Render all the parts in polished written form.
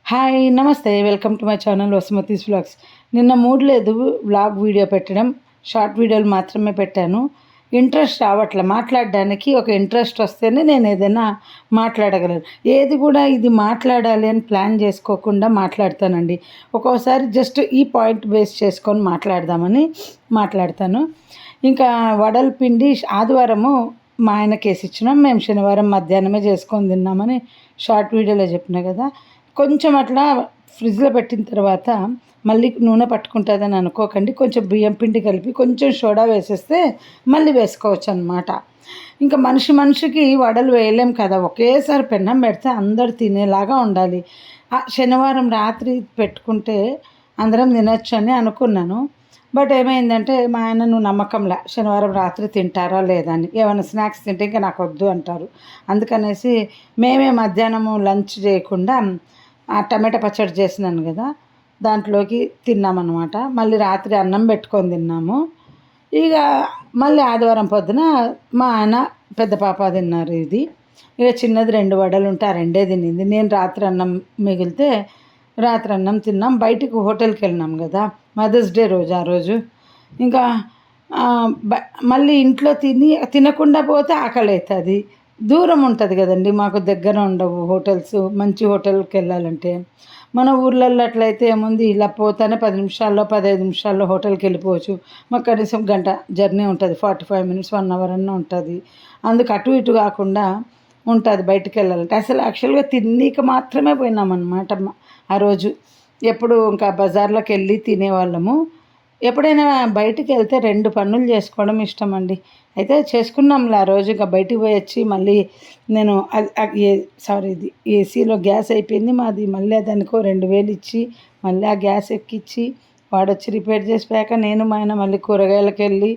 Hi నమస్తే welcome to my channel Vasumathi's vlogs. నిన్న mood లేదు వ్లాగ్ వీడియో పెట్టడం, షార్ట్ వీడియోలు మాత్రమే పెట్టాను. ఇంట్రెస్ట్ రావట్లే మాట్లాడడానికి. ఒక ఇంట్రెస్ట్ వస్తేనే నేను ఏదైనా మాట్లాడగలను. ఏది కూడా ఇది మాట్లాడాలి అని ప్లాన్ చేసుకోకుండా మాట్లాడతానండి. ఒక్కోసారి జస్ట్ ఈ పాయింట్ బేస్ చేసుకొని మాట్లాడదామని మాట్లాడతాను. ఇంకా వడల పిండి ఆదివారము మా ఆయనకి వేసి ఇచ్చినాం. మేము శనివారం మధ్యాహ్నమే చేసుకొని తిన్నామని షార్ట్ వీడియోలో చెప్పినా కదా. కొంచెం అట్లా ఫ్రిడ్జ్లో పెట్టిన తర్వాత మళ్ళీ నూనె పట్టుకుంటుందని అనుకోకండి. కొంచెం బియ్యం పిండి కలిపి కొంచెం సోడా వేసేస్తే మళ్ళీ వేసుకోవచ్చు అనమాట. ఇంకా మనిషికి వడలు వేయలేం కదా, ఒకేసారి పెన్నం పెడితే అందరు తినేలాగా ఉండాలి. శనివారం రాత్రి పెట్టుకుంటే అందరం తినొచ్చు అని అనుకున్నాను. బట్ ఏమైందంటే మా ఆయన నువ్వు నమ్మకంలా శనివారం రాత్రి తింటారా లేదా అని, ఏమైనా స్నాక్స్ తింటే ఇంకా నాకు వద్దు అంటారు. అందుకనేసి మేమే మధ్యాహ్నము లంచ్ చేయకుండా ఆ టమాటా పచ్చడి చేసినాను కదా, దాంట్లోకి తిన్నామన్నమాట. మళ్ళీ రాత్రి అన్నం పెట్టుకొని తిన్నాము. ఇక మళ్ళీ ఆదివారం పొద్దున మా ఆయన పెద్ద పాప తిన్నారు. ఇది ఇక చిన్నది 2 వడలు ఉంటే ఆ 2 తినింది. నేను రాత్రి అన్నం మిగిలితే రాత్రి అన్నం తిన్నాం. బయటికి హోటల్కి వెళ్ళినాం కదా, మదర్స్ డే రోజు. ఆ రోజు ఇంకా మళ్ళీ ఇంట్లో తినకుండా పోతే ఆకలి అవుతుంది. దూరం ఉంటుంది కదండి, మాకు దగ్గర ఉండవు హోటల్స్. మంచి హోటల్కి వెళ్ళాలంటే మన ఊర్లలో అట్లయితే ఏముంది, ఇలా పోతానే 10 నిమిషాల్లో 15 నిమిషాల్లో హోటల్కి వెళ్ళిపోవచ్చు. మాకు కనీసం గంట జర్నీ ఉంటుంది, 45 మినిట్స్ 1 అవర్ అన్న ఉంటుంది. అందుకు అటు ఇటు కాకుండా ఉంటుంది బయటికి వెళ్ళాలంటే. అసలు యాక్చువల్గా తిన్నీకి మాత్రమే పోయినామన్నమాట ఆ రోజు. ఎప్పుడు ఇంకా బజార్లోకి వెళ్ళి తినేవాళ్ళము. ఎప్పుడైనా బయటికి వెళ్తే 2 పనులు చేసుకోవడం ఇష్టం అండి. అయితే చేసుకున్నాంలే ఆ రోజు. ఇంకా బయటికి పోయి వచ్చి మళ్ళీ నేను ఇది ఏసీలో గ్యాస్ అయిపోయింది మాది. మళ్ళీ దానికో 2000 ఇచ్చి మళ్ళీ ఆ గ్యాస్ ఎక్కించి వాడొచ్చి రిపేర్ చేసిపోయాక నేను మా ఆయన మళ్ళీ కూరగాయలకు వెళ్ళి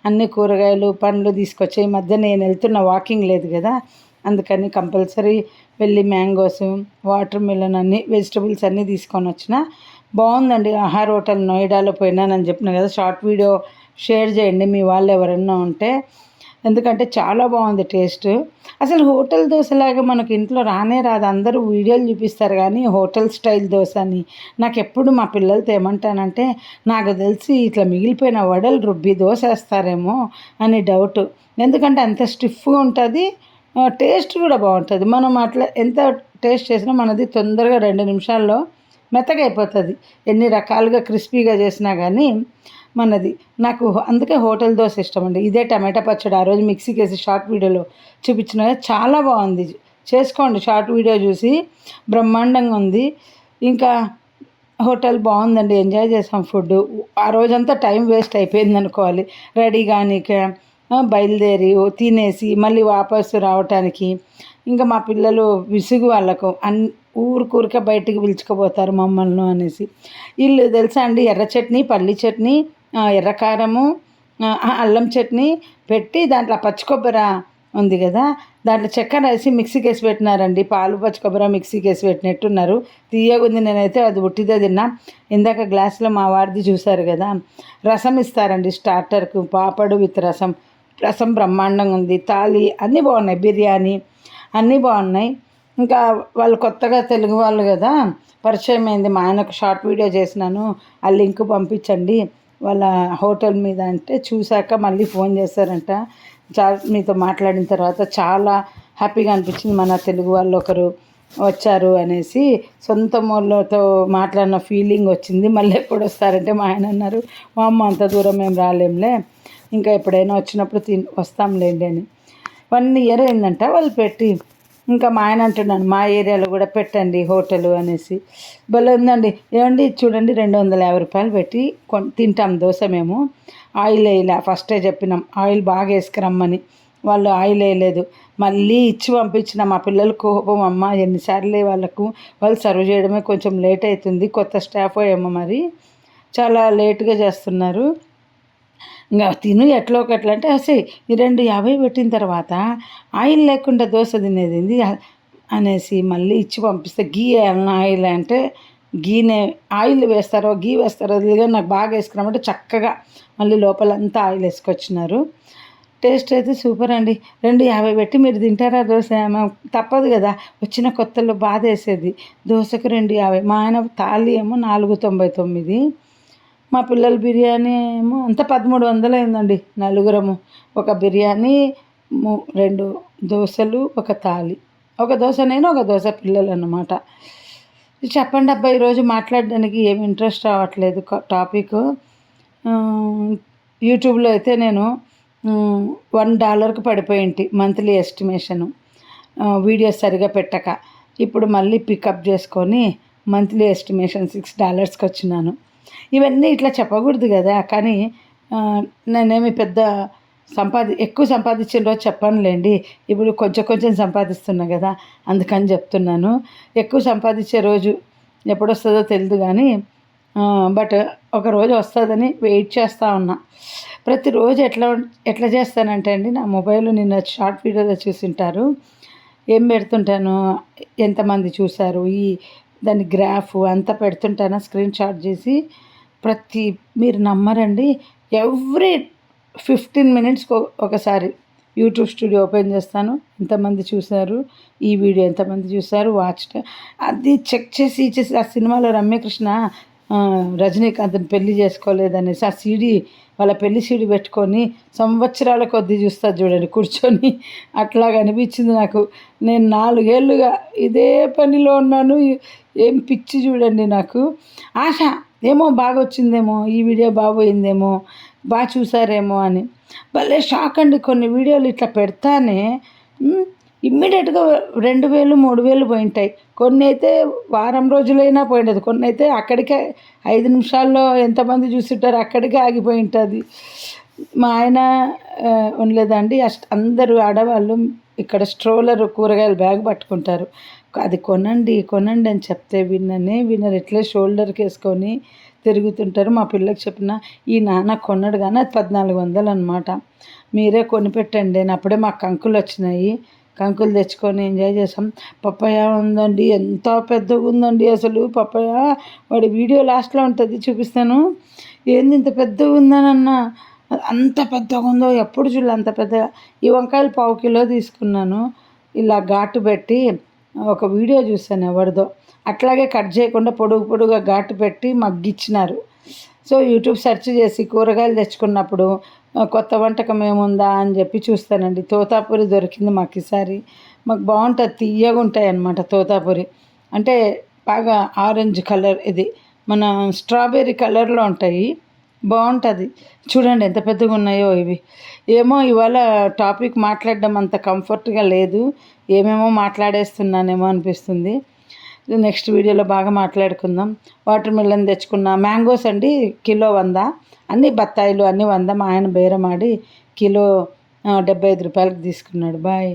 అన్ని కూరగాయలు పండ్లు తీసుకొచ్చి, ఈ మధ్య నేను వెళ్తున్న వాకింగ్ లేదు కదా, అందుకని కంపల్సరీ వెళ్ళి మ్యాంగోస్, వాటర్ మిలన్ అన్నీ వెజిటబుల్స్ అన్నీ తీసుకొని వచ్చిన. బాగుందండి ఆహార్ హోటల్ నోయిడాలో పోయినానని చెప్పిన కదా, షార్ట్ వీడియో షేర్ చేయండి మీ వాళ్ళు ఎవరన్నా ఉంటే. ఎందుకంటే చాలా బాగుంది టేస్ట్. అసలు హోటల్ దోశలాగా మనకి ఇంట్లో రానే రాదు. అందరూ వీడియోలు చూపిస్తారు కానీ హోటల్ స్టైల్ దోశ అని. నాకు ఎప్పుడు మా పిల్లలతో ఏమంటానంటే, నాకు తెలిసి ఇట్లా మిగిలిపోయిన వడలు రుబ్బి దోశ వేస్తారేమో అని డౌట్. ఎందుకంటే అంత స్టిఫ్గా ఉంటుంది, టేస్ట్ కూడా బాగుంటుంది. మనం అట్లా ఎంత టేస్ట్ చేసినా మనది తొందరగా 2 నిమిషాల్లో మెత్తగా అయిపోతుంది. ఎన్ని రకాలుగా క్రిస్పీగా చేసినా కానీ మనది. నాకు అందుకే హోటల్ దోశ ఇష్టం అండి. ఇదే టమాటా పచ్చడి ఆ రోజు మిక్సీకి వేసి షార్ట్ వీడియోలో చూపించిన, చాలా బాగుంది. చేసుకోండి షార్ట్ వీడియో చూసి, బ్రహ్మాండంగా ఉంది. ఇంకా హోటల్ బాగుందండి, ఎంజాయ్ చేసాం ఫుడ్. ఆ రోజంతా టైం వేస్ట్ అయిపోయింది అనుకోవాలి. రెడీ కానీ బయలుదేరి తినేసి మళ్ళీ వాపసు రావటానికి. ఇంకా మా పిల్లలు విసుగు వాళ్ళకు ఊరికే బయటికి పిలుచుకుపోతారు మమ్మల్ని అనేసి. వీళ్ళు తెలుసా అండి, ఎర్ర చట్నీ, పల్లి చట్నీ, ఎర్రకారము, అల్లం చట్నీ పెట్టి దాంట్లో పచ్చి కొబ్బరి ఉంది కదా, దాంట్లో చక్కెర వేసి మిక్సీకి వేసి పెట్టినారండి. పాలు పచ్చి కొబ్బరి మిక్సీకి వేసి పెట్టినట్టున్నారు. తీయగుంది. నేనైతే అది ఉట్టిదే తిన్నా. ఇందాక గ్లాసులో మా వాడిది చూశారు కదా. రసం ఇస్తారండి స్టార్టర్కు, పాపడు విత్ రసం. రసం బ్రహ్మాండంగా ఉంది. తాళి అన్నీ బాగున్నాయి, బిర్యానీ అన్నీ బాగున్నాయి. ఇంకా వాళ్ళు కొత్తగా తెలుగు వాళ్ళు కదా, పరిచయం అయింది. మా ఆయనకు షార్ట్ వీడియో చేసినాను, ఆ లింక్ పంపించండి వాళ్ళ హోటల్ మీద అంటే చూశాక మళ్ళీ ఫోన్ చేశారంట. మీతో మాట్లాడిన తర్వాత చాలా హ్యాపీగా అనిపించింది. మన తెలుగు వాళ్ళు ఒకరు వచ్చారు అనేసి సొంత మూలతో మాట్లాడిన ఫీలింగ్ వచ్చింది. మళ్ళీ ఎప్పుడు వస్తారంటే మా ఆయన అన్నారు, మా అమ్మ అంత దూరం మేము రాలేంలే, ఇంకా ఎప్పుడైనా వచ్చినప్పుడు వస్తాంలేండి అని. 1 ఇయర్ అయిందంట వాళ్ళు పెట్టి. ఇంకా మా ఆయన అంటున్నాను, మా ఏరియాలో కూడా పెట్టండి హోటలు అనేసి. భలే ఉందండి. ఏమండి చూడండి, 250 రూపాయలు పెట్టి తింటాం దోశ మేము. ఆయిల్ వేయలే, ఫస్టే చెప్పినాం ఆయిల్ బాగా వేసుకురమ్మని. వాళ్ళు ఆయిల్ వేయలేదు. మళ్ళీ ఇచ్చి పంపించిన. మా పిల్లలు కోపం, అమ్మ ఎన్నిసార్లు వాళ్ళకు, వాళ్ళు సర్వ్ చేయడమే కొంచెం లేట్ అవుతుంది, కొత్త స్టాఫ్ ఏమో మరి చాలా లేట్గా చేస్తున్నారు. ఇంకా తిను ఎట్లా ఒకట్లా అంటే అసలు ఈ 250 పెట్టిన తర్వాత ఆయిల్ లేకుండా దోశ తినేది అనేసి మళ్ళీ ఇచ్చి పంపిస్తే, గీ ఆయిల్ అంటే గీనే ఆయిల్ వేస్తారో గీ వేస్తారో అది నాకు బాగా వేసుకున్నామంటే చక్కగా మళ్ళీ లోపలంతా ఆయిల్ వేసుకొచ్చినారు. టేస్ట్ అయితే సూపర్ అండి. 2.50 పెట్టి మీరు తింటారా దోశ? తప్పదు కదా, వచ్చిన కొత్తలో బాధ వేసేది. దోశకు 2.50. మా ఆయన థాలీ ఏమో 4.99. మా పిల్లల బిర్యానీ ఏమో అంతా 1300 అయిందండి. నలుగురము ఒక బిర్యానీ, 2 దోశలు, ఒక థాలీ. ఒక దోశ నేను, ఒక దోశ పిల్లలు అన్నమాట. చెప్పండి అబ్బా, ఈరోజు మాట్లాడడానికి ఏమి ఇంట్రెస్ట్ రావట్లేదు టాపిక్. యూట్యూబ్లో అయితే నేను $1కి పడిపోయింటి మంత్లీ ఎస్టిమేషను, వీడియోస్ సరిగా పెట్టక. ఇప్పుడు మళ్ళీ పికప్ చేసుకొని మంత్లీ ఎస్టిమేషన్ $6కి వచ్చినాను. ఇవన్నీ ఇట్లా చెప్పకూడదు కదా, కానీ నేనేమి పెద్ద ఎక్కువ సంపాదించిన రోజు చెప్పనులేండి. ఇప్పుడు కొంచెం కొంచెం సంపాదిస్తున్నా కదా, అందుకని చెప్తున్నాను. ఎక్కువ సంపాదించే రోజు ఎప్పుడు వస్తుందో తెలియదు కానీ, బట్ ఒకరోజు వస్తుందని వెయిట్ చేస్తూ ఉన్నా. ప్రతిరోజు ఎట్లా చేస్తానంటే అండి, నా మొబైల్ నిన్న షార్ట్ వీడియోలో చూసింటారు. ఏం పెడుతుంటాను, ఎంతమంది చూశారు, దాని గ్రాఫ్ అంతా పెడుతుంటాను స్క్రీన్ షాట్ చేసి. మీరు నమ్మరండి, ఎవ్రీ 15 మినిట్స్కి ఒకసారి యూట్యూబ్ స్టూడియో ఓపెన్ చేస్తాను. ఎంతమంది చూశారు, ఈ వీడియో ఎంతమంది చూశారు, వాచ్ అది చెక్ చేసి ఆ సినిమాలో రమ్యకృష్ణ రజనీకాంత్ని పెళ్లి చేసుకోలేదనేసి ఆ సీడీ, వాళ్ళ పెళ్లి సీడీ పెట్టుకొని సంవత్సరాల కొద్దీ చూస్తారు చూడండి కూర్చొని. అట్లాగా అనిపించింది నాకు. నేను 4 ఏళ్ళుగా ఇదే పనిలో ఉన్నాను. ఏం పిచ్చి చూడండి నాకు. ఆశ ఏమో బాగా వచ్చిందేమో, ఈ వీడియో బాగోయిందేమో, బాగా చూసారేమో అని. భలే షాక్ అండి. కొన్ని వీడియోలు ఇట్లా పెడతానే ఇమ్మీడియట్గా 2000 3000 పోయింటాయి. కొన్ని అయితే వారం రోజులైనా పోయిండదు. కొన్ని అయితే అక్కడికే 5 నిమిషాల్లో ఎంతమంది చూస్తుంటారు అక్కడికే ఆగిపోయి ఉంటుంది. మా ఆయన ఉండలేదండి, అందరూ ఆడవాళ్ళు ఇక్కడ స్ట్రోలర్ కూరగాయల బ్యాగ్ పట్టుకుంటారు. అది కొనండి కొనండి అని చెప్తే వినరు. ఎట్లా షోల్డర్కి వేసుకొని తిరుగుతుంటారు. మా పిల్లకి చెప్పిన, ఈ నాన్న కొన్నాడు కానీ అది 1400 అనమాట. మీరే కొనిపెట్టండి అని. అప్పుడే మాకు కంకులు వచ్చినాయి. కంకులు తెచ్చుకొని ఎంజాయ్ చేసాం. పప్పాయ ఉందండి, ఎంత పెద్దగా ఉందండి అసలు పప్పాయ. వాడి వీడియో లాస్ట్లో ఉంటుంది, చూపిస్తాను. ఏంది ఇంత పెద్దగా ఉందనన్నా, అంత పెద్దగా ఉందో ఎప్పుడు చూడలే అంత పెద్దగా. ఈ వంకాయలు 1/4 కిలో తీసుకున్నాను. ఇలా ఘాటు పెట్టి ఒక వీడియో చూసాను ఎవరిదో, అట్లాగే కట్ చేయకుండా పొడుగుగా ఘాటు పెట్టి మగ్గిచ్చినారు. సో యూట్యూబ్ సెర్చ్ చేసి కూరగాయలు తెచ్చుకున్నప్పుడు కొత్త వంటకం ఏముందా అని చెప్పి చూస్తానండి. తోతాపురి దొరికింది మాకు ఈసారి. మాకు బాగుంటుంది, తీయగా ఉంటాయి అన్నమాట తోతాపురి. అంటే బాగా ఆరెంజ్ కలర్, ఇది మన స్ట్రాబెర్రీ కలర్లో ఉంటాయి, బాగుంటుంది. చూడండి ఎంత పెద్దగా ఉన్నాయో ఇవి. ఏమో ఇవాళ టాపిక్ మాట్లాడడం అంత కంఫర్ట్గా లేదు, ఏమేమో మాట్లాడేస్తున్నానేమో అనిపిస్తుంది. నెక్స్ట్ వీడియోలో బాగా మాట్లాడుకుందాం. వాటర్ మిలన్ తెచ్చుకున్న, మ్యాంగోస్ అండి కిలో 100, అన్ని బత్తాయిలు అన్నీ 100. మా ఆయన బేరమాడి కిలో 75 రూపాయలకి తీసుకున్నాడు. బాయ్.